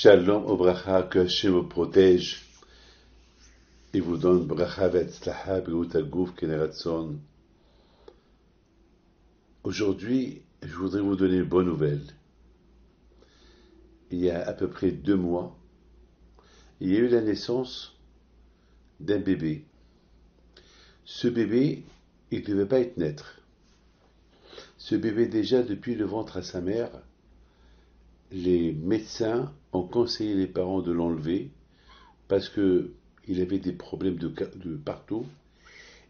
Shalom au bracha, que Hashem vous protège et vous donne bracha ve'etzlacha be'ut haguf keneratson. Aujourd'hui, je voudrais vous donner une bonne nouvelle. Il y a à peu près 2 mois, il y a eu la naissance d'un bébé. Ce bébé, il ne devait pas être naître. Ce bébé, déjà depuis le ventre à sa mère, les médecins ont conseillé les parents de l'enlever parce que il avait des problèmes de partout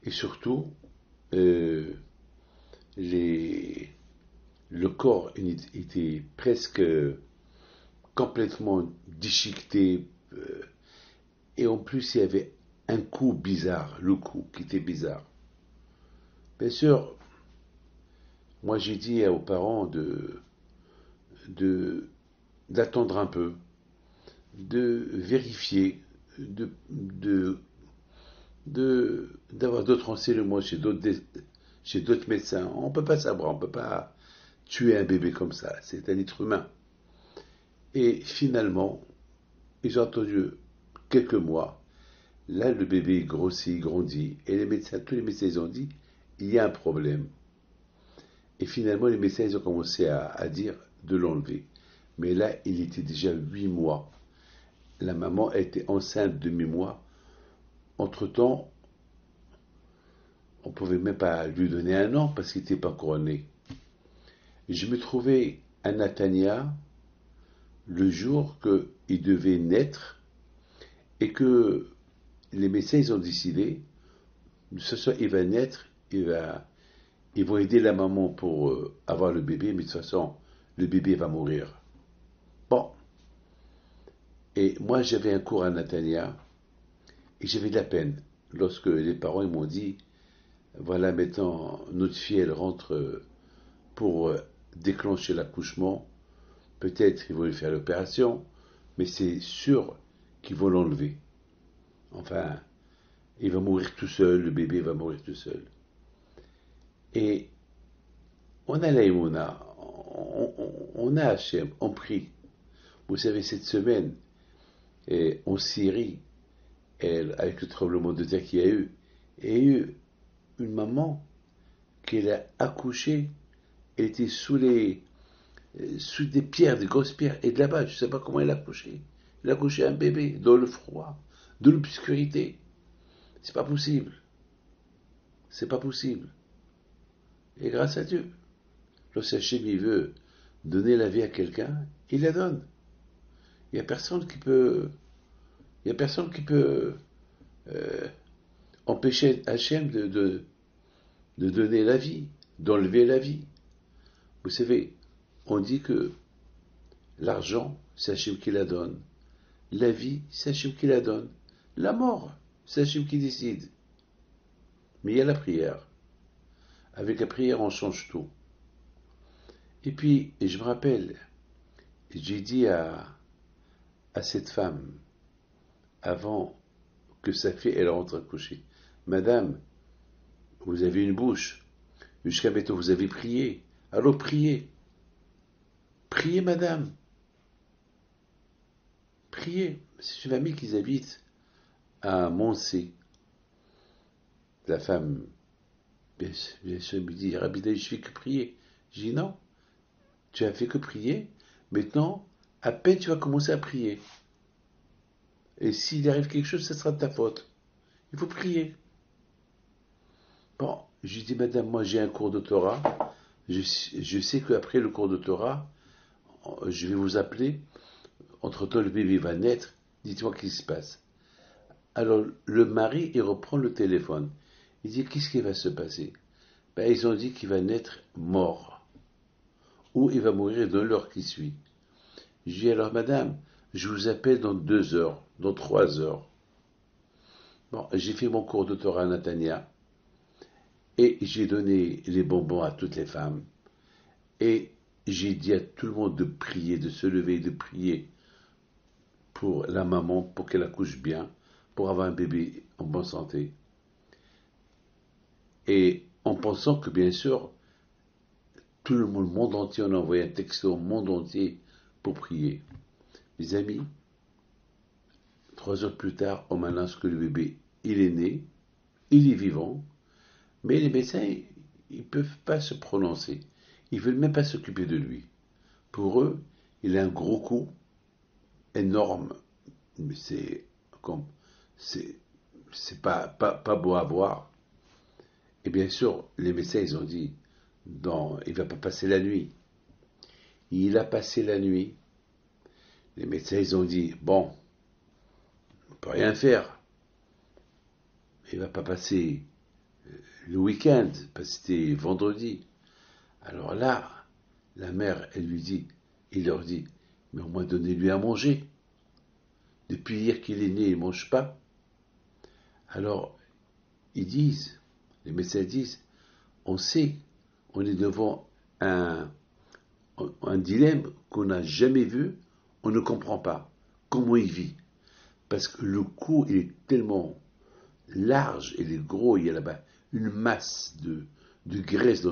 et surtout euh, les, le corps était presque complètement déchiqueté et en plus il y avait un cou bizarre, le cou qui était bizarre. Bien sûr, moi j'ai dit aux parents de d'attendre un peu, de vérifier, d'avoir d'autres renseignements chez d'autres médecins. On ne peut pas savoir, on ne peut pas tuer un bébé comme ça, c'est un être humain. Et finalement, ils ont attendu quelques mois. Là, le bébé grossit, grandit, et tous les médecins, ils ont dit, il y a un problème. Et finalement, les médecins, ils ont commencé à dire de l'enlever. Mais là, il était déjà 8 mois. La maman était enceinte de 8 mois. Entre-temps, on ne pouvait même pas lui donner un an parce qu'il n'était pas couronné. Je me trouvais à Natania le jour qu'il devait naître et que les médecins ils ont décidé de toute façon il va naître, ils vont aider la maman pour avoir le bébé, mais de toute façon le bébé va mourir. Bon, et moi j'avais un cours à Natania et j'avais de la peine lorsque les parents ils m'ont dit voilà maintenant notre fille elle rentre pour déclencher l'accouchement. Peut-être ils vont lui faire l'opération, mais c'est sûr qu'ils vont l'enlever. Enfin, il va mourir tout seul, le bébé va mourir tout seul. Et on a l'aïmouna, on a Hachem, on prie. Vous savez, cette semaine, en Syrie, avec le tremblement de terre qu'il y a eu, il y a eu une maman qui a accouché, elle était sous des pierres, des grosses pierres, et de là-bas, je ne sais pas comment elle a accouché. Elle a accouché un bébé, dans le froid, dans l'obscurité. C'est pas possible. C'est pas possible. Et grâce à Dieu, lorsque Hachem il veut donner la vie à quelqu'un, il la donne. Il n'y a personne qui peut, il y a personne qui peut euh, empêcher Hachem de donner la vie, d'enlever la vie. Vous savez, on dit que l'argent, c'est Hachem qui la donne. La vie, c'est Hachem qui la donne. La mort, c'est Hachem qui décide. Mais il y a la prière. Avec la prière, on change tout. Et puis, je me rappelle, j'ai dit à cette femme, avant que sa fille elle rentre à coucher, Madame, vous avez une bouche, jusqu'à maintenant vous avez prié, alors priez, priez Madame, priez. C'est une famille qui habite à Montsé. La femme, bien sûr, me dit, Rabbi David, je fais que prier. Je dis non, tu as fait que prier, maintenant, à peine tu vas commencer à prier. Et s'il arrive quelque chose, ce sera de ta faute. Il faut prier. Bon, je dis, Madame, moi j'ai un cours de Torah. Je sais qu'après le cours de Torah, je vais vous appeler. Entre-temps, le bébé va naître. Dites-moi ce qui se passe. Alors, le mari, il reprend le téléphone. Il dit, qu'est-ce qui va se passer? Ben, ils ont dit qu'il va naître mort. Ou il va mourir dans l'heure qui suit. Je dis, alors, Madame, je vous appelle dans 2 heures, dans 3 heures. Bon, j'ai fait mon cours de Torah à Natania. Et j'ai donné les bonbons à toutes les femmes. Et j'ai dit à tout le monde de prier, de se lever et de prier pour la maman, pour qu'elle accouche bien, pour avoir un bébé en bonne santé. Et en pensant que, bien sûr, tout le monde entier, on a envoyé un texto au monde entier pour prier. mes amis, 3 heures plus tard, on m'annonce que le bébé, il est né, il est vivant, mais les médecins, ils ne peuvent pas se prononcer. Ils ne veulent même pas s'occuper de lui. Pour eux, il a un gros coup, énorme, mais c'est pas beau à voir. Et bien sûr, les médecins, ils ont dit, non, il ne va pas passer la nuit. Il a passé la nuit. Les médecins, ils ont dit, bon, on ne peut rien faire. Il ne va pas passer le week-end, parce que c'était vendredi. Alors là, la mère, il leur dit, mais au moins donnez-lui à manger. Depuis hier qu'il est né, il ne mange pas. Alors, les médecins disent, on sait, on est devant un dilemme qu'on n'a jamais vu, on ne comprend pas comment il vit. Parce que le cou, il est tellement large, il est gros, il y a là-bas une masse de graisse.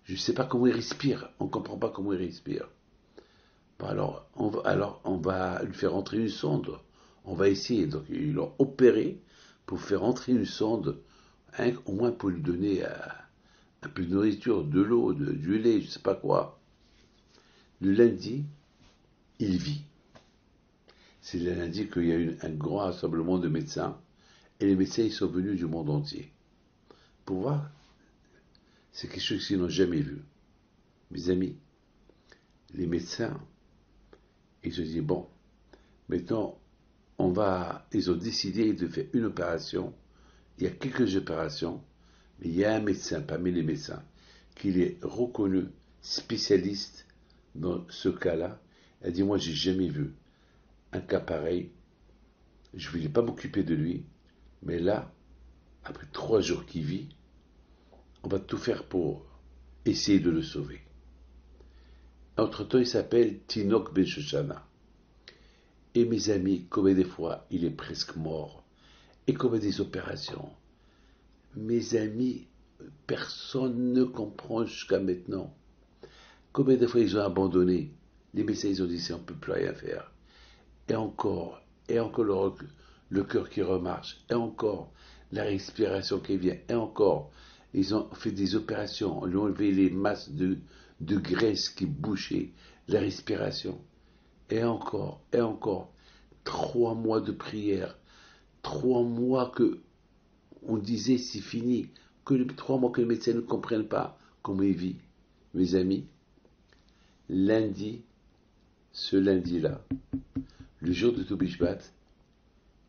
Je ne sais pas comment il respire, on ne comprend pas comment il respire. Bon, alors, on va lui faire entrer une sonde. On va essayer. Donc, ils l'ont opéré pour faire entrer une sonde, au moins pour lui donner un peu de nourriture, de l'eau, du lait, je ne sais pas quoi. Le lundi, il vit. C'est le lundi qu'il y a eu un grand rassemblement de médecins. Et les médecins, ils sont venus du monde entier. Pour voir, c'est quelque chose qu'ils n'ont jamais vu. Mes amis, les médecins, ils se disent, bon, maintenant, ils ont décidé de faire une opération. Il y a quelques opérations, mais il y a un médecin parmi les médecins qui est reconnu spécialiste dans ce cas-là. Elle dit, moi, j'ai jamais vu un cas pareil. Je ne voulais pas m'occuper de lui, mais là, après 3 jours qu'il vit, on va tout faire pour essayer de le sauver. Entre-temps, il s'appelle Tinoch Ben Shoshana. Et mes amis, combien des fois il est presque mort, et combien des opérations. Mes amis, personne ne comprend jusqu'à maintenant. Combien de fois ils ont abandonné. Les médecins, ils ont dit, on ne peut plus rien faire. Et encore le cœur qui remarche, et encore la respiration qui vient, et encore, ils ont fait des opérations, ils ont enlevé les masses de graisse qui bouchaient la respiration. Et encore, 3 mois de prière, 3 mois que on disait c'est fini, 3 mois que les médecins ne comprennent pas comment il vit. Mes amis, ce lundi-là, le jour de Tobi Shvat,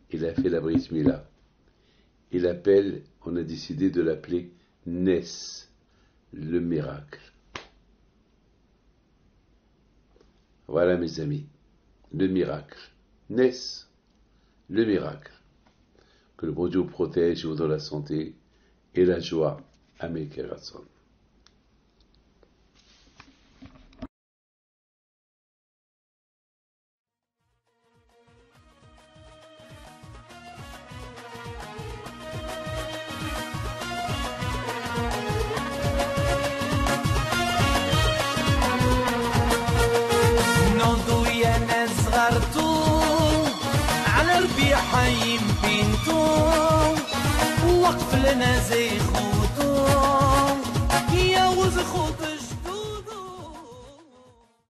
il a fait la Brit Mila. On a décidé de l'appeler Nes, le miracle. Voilà mes amis, le miracle. Nes, le miracle. Que le bon Dieu vous protège et vous donne la santé et la joie. Amen. Kerason. حي بنتو وقف لنا زي خو